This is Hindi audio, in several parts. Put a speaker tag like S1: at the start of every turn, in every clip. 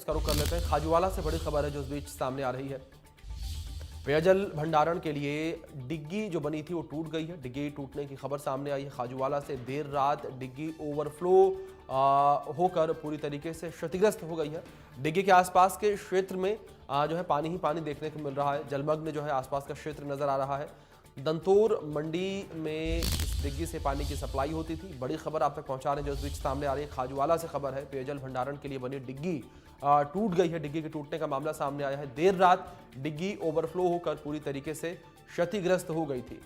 S1: इसका रुख कर लेते हैं। खाजूवाला से बड़ी खबर है जो इस बीच सामने आ रही है। पेयजल भंडारण के लिए डिग्गी जो बनी थी वो टूट गई है। डिग्गी टूटने की खबर सामने आई है। खाजूवाला से देर रात डिग्गी ओवरफ्लो होकर पूरी तरीके से क्षतिग्रस्त हो गई है। डिग्गी के आसपास के क्षेत्र में जो है पानी ही पानी देखने को मिल रहा है। जलमग्न जो है आसपास का क्षेत्र नजर आ रहा है। दंतोर मंडी में इस डिग्गी से पानी की सप्लाई होती थी। बड़ी खबर आप तक पहुंचा रहे हैं जो इस बीच सामने आ रही है। खाजूवाला से खबर है, पेयजल भंडारण के लिए बनी डिग्गी टूट गई है। डिग्गी के टूटने का मामला सामने आया है। देर रात डिग्गी ओवरफ्लो होकर पूरी तरीके से क्षतिग्रस्त हो गई थी।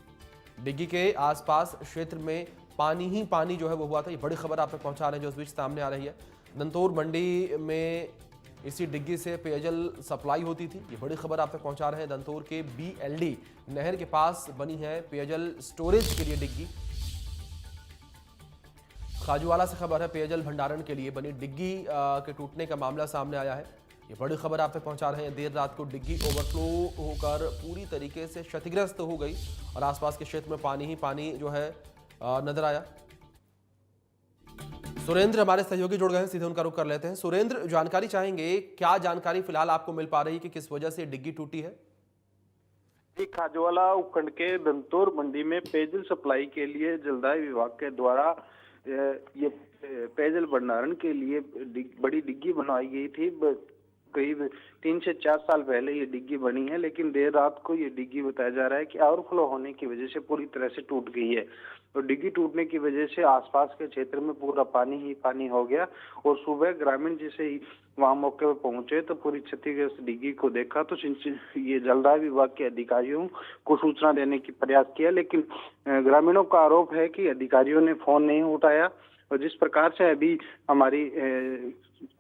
S1: डिग्गी के आसपास क्षेत्र में पानी ही पानी जो है वो हुआ था। ये बड़ी खबर आप तक पहुंचा रहे हैं जो इस बीच सामने आ रही है। दंतोर मंडी में इसी डिग्गी से पेयजल सप्लाई होती थी। ये बड़ी खबर आप तक पहुंचा रहे हैं। दंतोर के BLD नहर के पास बनी है पेयजल स्टोरेज के लिए डिग्गी। खाजूवाला से खबर है, पेयजल भंडारण के लिए बनी डिग्गी के टूटने का मामला सामने आया है। ये बड़ी खबर आप तक पहुंचा रहे हैं। देर रात को डिग्गी ओवरफ्लो होकर पूरी तरीके से क्षतिग्रस्त हो गई और आसपास के क्षेत्र में पानी ही पानी जो है नजर आया। सुरेंद्र हमारे सहयोगी जुड़ गए हैं, सीधे उनका रुख कर लेते हैं। सुरेंद्र, जानकारी चाहेंगे, क्या जानकारी फिलहाल आपको मिल पा रही है कि किस वजह से डिग्गी टूटी है?
S2: खाजूवाला उपखंड के दंतोर मंडी में पेयजल सप्लाई के लिए जलदाय विभाग के द्वारा ये पेयजल भंडारण के लिए बड़ी डिग्गी बनवाई गई थी। करीब 3 से 4 साल पहले ये डिग्गी बनी है, लेकिन देर रात को ये डिग्गी बताया जा रहा है कि ओवरफ्लो होने की वजह से पूरी तरह से टूट गई है। तो डिग्गी टूटने की वजह से आसपास के क्षेत्र में पूरा पानी ही पानी हो गया और सुबह ग्रामीण जैसे ही वहां मौके पर पहुंचे तो पूरी क्षतिग्रस्त डिग्गी को देखा तो ये जलदाय विभाग के अधिकारियों को सूचना देने की प्रयास किया, लेकिन ग्रामीणों का आरोप है कि अधिकारियों ने फोन नहीं उठाया। और जिस प्रकार से अभी हमारी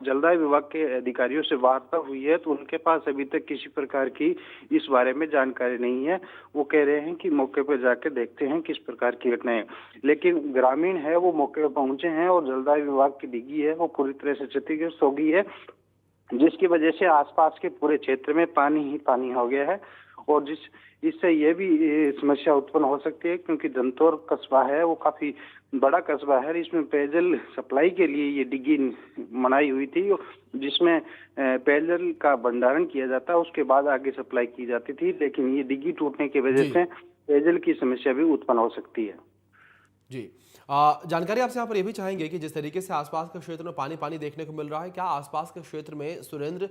S2: जलदाय विभाग के अधिकारियों से वार्ता हुई है तो उनके पास अभी तक किसी प्रकार की इस बारे में जानकारी नहीं है। वो कह रहे हैं कि मौके पर जाकर देखते हैं किस प्रकार की घटना है, लेकिन ग्रामीण है वो मौके पर पहुंचे हैं और जलदाय विभाग की डिग्गी है वो पूरी तरह से क्षतिग्रस्त हो गई है, जिसकी वजह से आसपास के पूरे क्षेत्र में पानी ही पानी हो गया है। और इससे ये भी समस्या उत्पन्न हो सकती है क्योंकि दंतोर कस्बा है वो काफी बड़ा कस्बा है। इसमें पेयजल सप्लाई के लिए ये डिग्गी बनाई हुई थी जिसमें पेयजल का भंडारण किया जाता है, उसके बाद आगे सप्लाई की जाती थी, लेकिन ये डिग्गी टूटने की वजह से पेयजल की समस्या भी उत्पन्न हो सकती है।
S1: जी, जानकारी आपसे यहाँ पर ये भी चाहेंगे कि जिस तरीके से आसपास के क्षेत्र में पानी पानी देखने को मिल रहा है, क्या आसपास के क्षेत्र में सुरेंद्र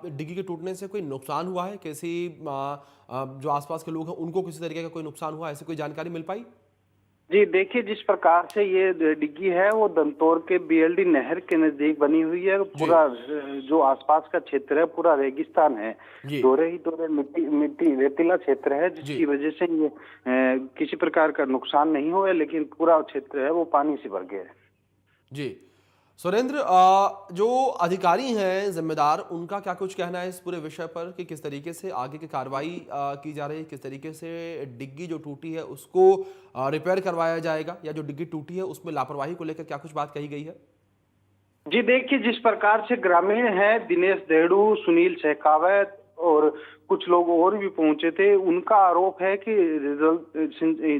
S1: डिग्गी के टूटने से कोई नुकसान हुआ है? किसी जो आसपास के लोग हैं उनको किसी तरीके का कोई नुकसान हुआ, ऐसी कोई जानकारी मिल पाई?
S2: जी देखिए, जिस प्रकार से ये डिग्गी है वो दंतोर के BLD नहर के नजदीक बनी हुई है। पूरा जो आसपास का क्षेत्र है पूरा रेगिस्तान है, दोरे ही दोरे मिट्टी रेतीला क्षेत्र है, जिसकी वजह से ये किसी प्रकार का नुकसान नहीं हुआ, लेकिन पूरा क्षेत्र है वो पानी से भर गया है।
S1: जी सुरेंद्र, जो अधिकारी हैं जिम्मेदार, उनका क्या कुछ कहना है इस पूरे विषय पर कि किस तरीके से आगे की कार्रवाई की जा रही है, किस तरीके से डिग्गी जो टूटी है उसको रिपेयर करवाया जाएगा, या जो डिग्गी टूटी है उसमें लापरवाही को लेकर क्या कुछ बात कही गई है?
S2: जी देखिए, जिस प्रकार से ग्रामीण है दिनेश देड़ू, सुनील शेखावत और कुछ लोग और भी पहुंचे थे, उनका आरोप है कि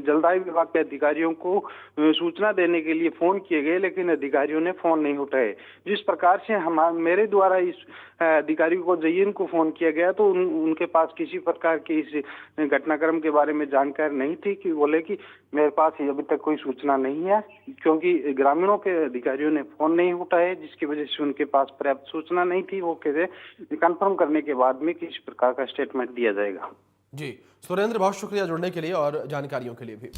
S2: जलदाय विभाग के अधिकारियों को सूचना देने के लिए फोन किए गए, लेकिन अधिकारियों ने फोन नहीं उठाए। जिस प्रकार से मेरे द्वारा इस अधिकारी को जयीन को फोन किया गया तो उनके पास किसी प्रकार की इस घटनाक्रम के बारे में जानकारी नहीं थी, कि बोले कि मेरे पास अभी तक कोई सूचना नहीं है, क्योंकि ग्रामीणों के अधिकारियों ने फोन नहीं उठाए, जिसकी वजह से उनके पास पर्याप्त सूचना नहीं थी। वो कह रहे कंफर्म करने के बाद में किसी प्रकार का स्टेटमेंट दिया जाएगा।
S1: जी सुरेंद्र, बहुत शुक्रिया जुड़ने के लिए और जानकारियों के लिए भी।